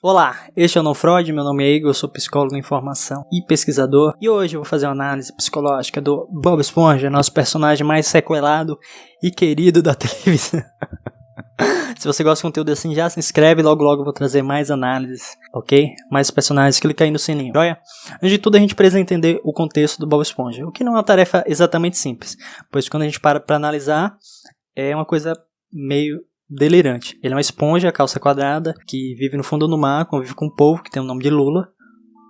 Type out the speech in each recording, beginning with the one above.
Olá, este é o Não Freud, meu nome é Igor, eu sou psicólogo em formação e pesquisador, e hoje eu vou fazer uma análise psicológica do Bob Esponja, nosso personagem mais sequelado e querido da televisão. Se você gosta de conteúdo assim, já se inscreve, logo eu vou trazer mais análises, ok? Mais personagens, clica aí no sininho, joia? Antes de tudo, a gente precisa entender o contexto do Bob Esponja, o que não é uma tarefa exatamente simples, pois quando a gente para analisar, é uma coisa meio delirante. Ele é uma esponja, calça quadrada, que vive no fundo do mar, convive com um polvo que tem o nome de Lula,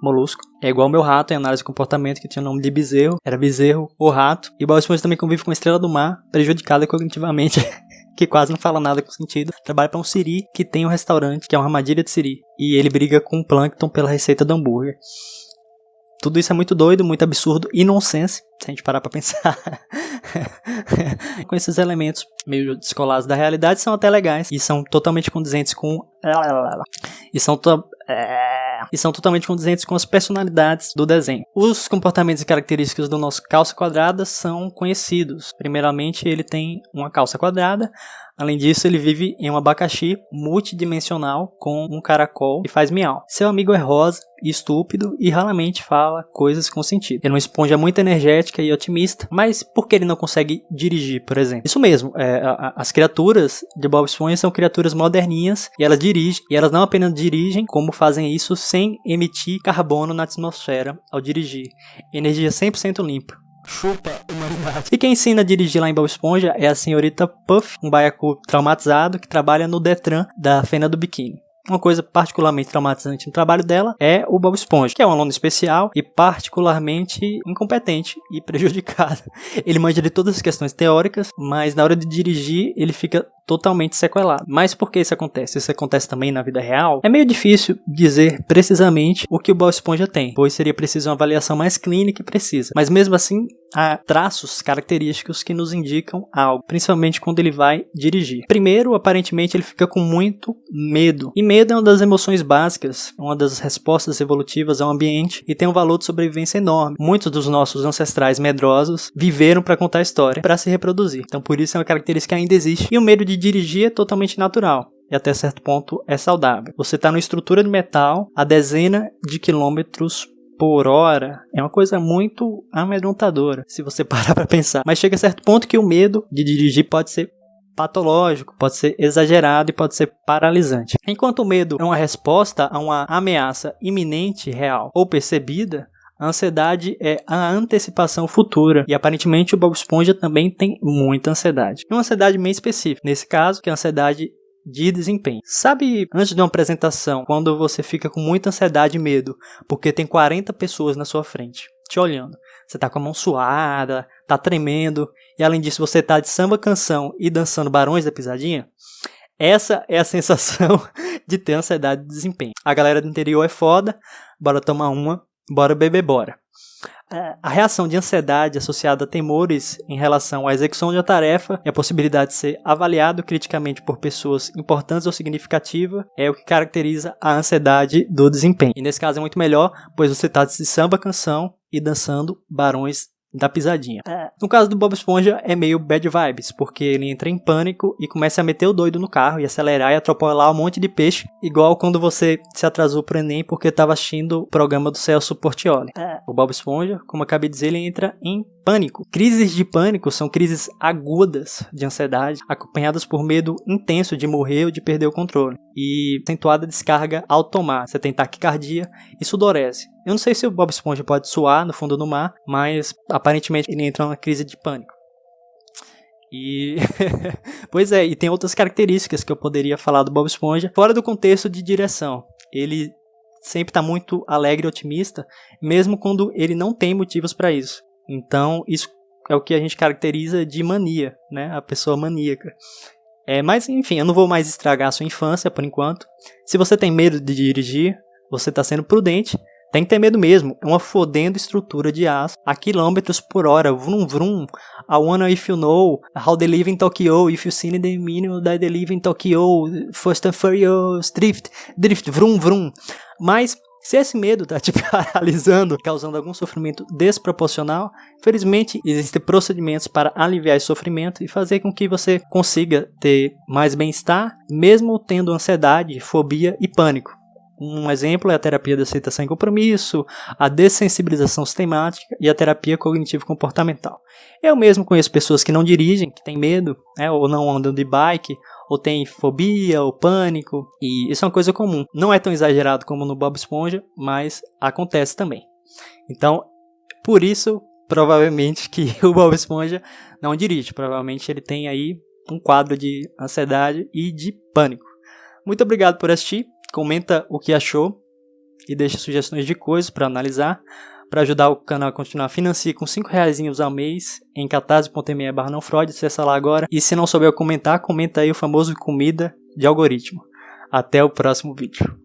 molusco. É igual ao meu rato em análise de comportamento, que tinha o nome de Bezerro, era Bezerro ou Rato. E o Bob Esponja também convive com uma estrela do mar, prejudicada cognitivamente, que quase não fala nada com sentido. Trabalha para um siri que tem um restaurante, que é uma armadilha de siri. E ele briga com o Plâncton pela receita do hambúrguer. Tudo isso é muito doido, muito absurdo e nonsense, se a gente parar pra pensar. Com esses elementos meio descolados da realidade, são até legais e são totalmente condizentes com... E são totalmente condizentes com as personalidades do desenho. Os comportamentos e características do nosso calça quadrada são conhecidos. Primeiramente, ele tem uma calça quadrada. Além disso, ele vive em um abacaxi multidimensional com um caracol que faz miau. Seu amigo é rosa e estúpido e raramente fala coisas com sentido. Ele é uma esponja muito energética e otimista, mas por que ele não consegue dirigir, por exemplo? Isso mesmo, as criaturas de Bob Esponja são criaturas moderninhas e elas dirigem, e elas não apenas dirigem, como fazem isso sem emitir carbono na atmosfera ao dirigir. Energia 100% limpa. Chupa humanidade. E quem ensina a dirigir lá em Bob Esponja é a senhorita Puff, um baiacu traumatizado que trabalha no Detran da Fena do Biquíni. Uma coisa particularmente traumatizante no trabalho dela é o Bob Esponja, que é um aluno especial e particularmente incompetente e prejudicado. Ele manja de todas as questões teóricas, mas na hora de dirigir ele fica totalmente sequelado. Mas por que isso acontece? Isso acontece também na vida real? É meio difícil dizer precisamente o que o Bob Esponja tem, pois seria preciso uma avaliação mais clínica e precisa. Mas mesmo assim, há traços característicos que nos indicam algo, principalmente quando ele vai dirigir. Primeiro, aparentemente, ele fica com muito medo. E medo é uma das emoções básicas, uma das respostas evolutivas ao ambiente e tem um valor de sobrevivência enorme. Muitos dos nossos ancestrais medrosos viveram para contar a história, para se reproduzir. Então, por isso é uma característica que ainda existe. E o medo de dirigir é totalmente natural. E até certo ponto é saudável. Você está numa estrutura de metal a dezenas de quilômetros por hora, é uma coisa muito amedrontadora, se você parar para pensar. Mas chega a certo ponto que o medo de dirigir pode ser patológico, pode ser exagerado e pode ser paralisante. Enquanto o medo é uma resposta a uma ameaça iminente, real ou percebida, a ansiedade é a antecipação futura. E aparentemente o Bob Esponja também tem muita ansiedade. E uma ansiedade meio específica. Nesse caso, que é a ansiedade de desempenho. Sabe, antes de uma apresentação, quando você fica com muita ansiedade e medo, porque tem 40 pessoas na sua frente, te olhando. Você tá com a mão suada, tá tremendo, e além disso você tá de samba canção e dançando Barões da Pisadinha? Essa é a sensação de ter ansiedade de desempenho. A galera do interior é foda, bora tomar uma, bora beber, bora. A reação de ansiedade associada a temores em relação à execução de uma tarefa e a possibilidade de ser avaliado criticamente por pessoas importantes ou significativas é o que caracteriza a ansiedade do desempenho. E nesse caso é muito melhor, pois você está de samba canção e dançando Barões da Pisadinha. No caso do Bob Esponja é meio bad vibes, porque ele entra em pânico e começa a meter o doido no carro e acelerar e atropelar um monte de peixe, igual quando você se atrasou pro Enem porque estava assistindo o programa do Celso Portiolli. O Bob Esponja, como acabei de dizer, ele entra em pânico. Crises de pânico são crises agudas de ansiedade, acompanhadas por medo intenso de morrer ou de perder o controle. E acentuada descarga automática. Você tem taquicardia e sudorese. Eu não sei se o Bob Esponja pode suar no fundo do mar, mas aparentemente ele entra numa crise de pânico. E pois é, e tem outras características que eu poderia falar do Bob Esponja fora do contexto de direção. Ele sempre está muito alegre e otimista, mesmo quando ele não tem motivos para isso. Então, isso é o que a gente caracteriza de mania, né? A pessoa maníaca. Mas, enfim, eu não vou mais estragar a sua infância por enquanto. Se você tem medo de dirigir, você está sendo prudente. Tem que ter medo mesmo. É uma fodendo estrutura de aço a quilômetros por hora. Vrum, vrum. I wanna if you know how they live in Tokyo. If you seen the minimum that they live in Tokyo. Fast and Furious. Drift. Vrum, vrum. Mas se esse medo está te paralisando, causando algum sofrimento desproporcional, felizmente existem procedimentos para aliviar esse sofrimento e fazer com que você consiga ter mais bem-estar, mesmo tendo ansiedade, fobia e pânico. Um exemplo é a terapia de aceitação e compromisso, a dessensibilização sistemática e a terapia cognitivo-comportamental. Eu mesmo conheço pessoas que não dirigem, que têm medo, né, ou não andam de bike, ou têm fobia, ou pânico, e isso é uma coisa comum. Não é tão exagerado como no Bob Esponja, mas acontece também. Então, por isso, provavelmente que o Bob Esponja não dirige, provavelmente ele tem aí um quadro de ansiedade e de pânico. Muito obrigado por assistir. Comenta o que achou e deixa sugestões de coisas para analisar. Para ajudar o canal a continuar, financie com R$5 ao mês em catarse.me/nãofreud, acessa lá agora. E se não souber comentar, comenta aí o famoso comida de algoritmo. Até o próximo vídeo.